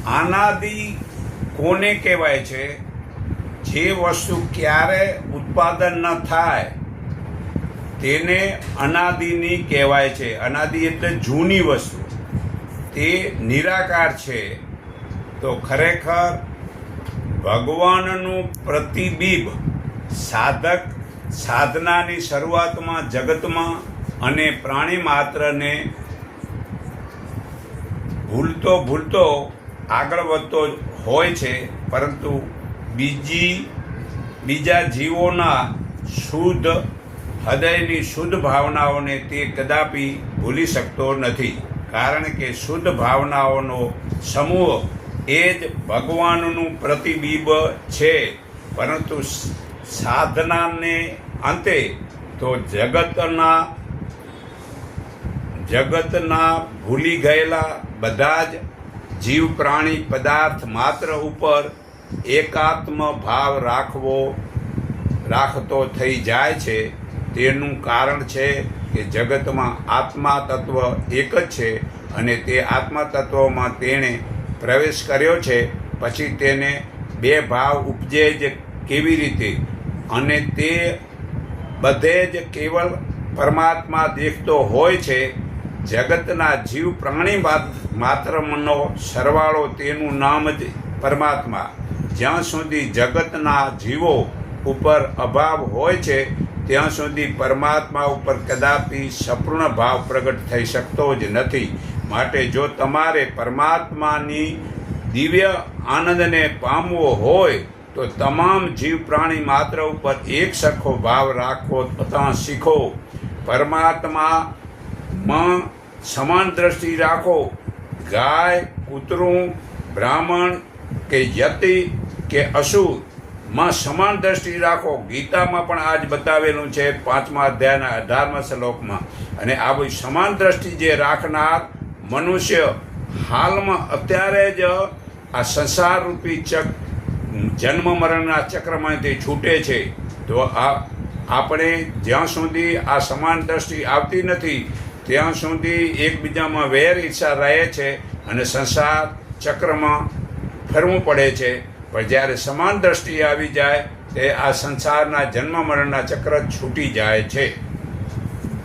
અનાદિ કોને કહેવાય છે? જે વસ્તુ ક્યારે ઉત્પાદન ન થાય તેને અનાદિની કહેવાય છે. અનાદિ એટલે જૂની વસ્તુ, તે નિરાકાર છે. તો ખરેખર ભગવાનનું પ્રતિબિંબ સાધનાની શરૂઆતમાં જગતમાં અને પ્રાણી માત્રને ભૂલતો આગળ વધતો હોય છે, પરંતુ બીજા જીવોના શુદ્ધ હૃદયની શુદ્ધ ભાવનાઓને તે કદાપી ભૂલી શકતો નથી. કારણ કે શુદ્ધ ભાવનાઓનો સમૂહ એ જ ભગવાનનું પ્રતિબિંબ છે. પરંતુ સાધનાને અંતે તો જગતના ભૂલી ગયેલા બધા જ જીવ પ્રાણી પદાર્થ માત્ર ઉપર એકાત્મ ભાવ રાખતો થઈ જાય છે. તેનું કારણ છે કે જગતમાં આત્મા તત્વ એક જ છે અને તે આત્મા તત્વમાં તેણે પ્રવેશ કર્યો છે. પછી તેને બે ભાવ ઉપજે જ કેવી રીતે? અને તે બધે જ કેવલ પરમાત્મા દેખતો હોય છે. જગતના જીવ પ્રાણી માત્રનો સરવાળો તેનું નામ જ પરમાત્મા. જ્યાં સુધી જગતના જીવો ઉપર અભાવ હોય છે ત્યાં સુધી પરમાત્મા ઉપર કદાપી સંપૂર્ણ ભાવ પ્રગટ થઈ શકતો જ નથી. માટે જો તમારે પરમાત્માની દિવ્ય આનંદને પામવો હોય તો તમામ જીવ પ્રાણી માત્ર ઉપર એક સરખો ભાવ રાખવો તથા શીખો. પરમાત્મામાં સમાન દ્રષ્ટિ રાખો. ગાય, કૂતરું, બ્રાહ્મણ કે યતિ કે અસુર માં સમાન દ્રષ્ટિ રાખો. ગીતામાં પણ આજ બતાવેલું છે 5મા અધ્યાયના 18મા શ્લોકમાં. અને આવી સમાન દ્રષ્ટિ જે રાખનાર મનુષ્ય હાલમાં અત્યારે જ આ સંસાર રૂપી જન્મ મરણના ચક્રમાંથી છૂટે છે. તો આપણે જ્યાં સુધી આ સમાન દ્રષ્ટિ આવતી નથી ત્યાં સુધી એકબીજામાં વેર ઈર્ષા રહે છે અને સંસાર ચક્રમાં ફરવું પડે છે. પણ જ્યારે સમાન દ્રષ્ટિ આવી જાય તે આ સંસારના જન્મ મરણના ચક્ર છૂટી જાય છે.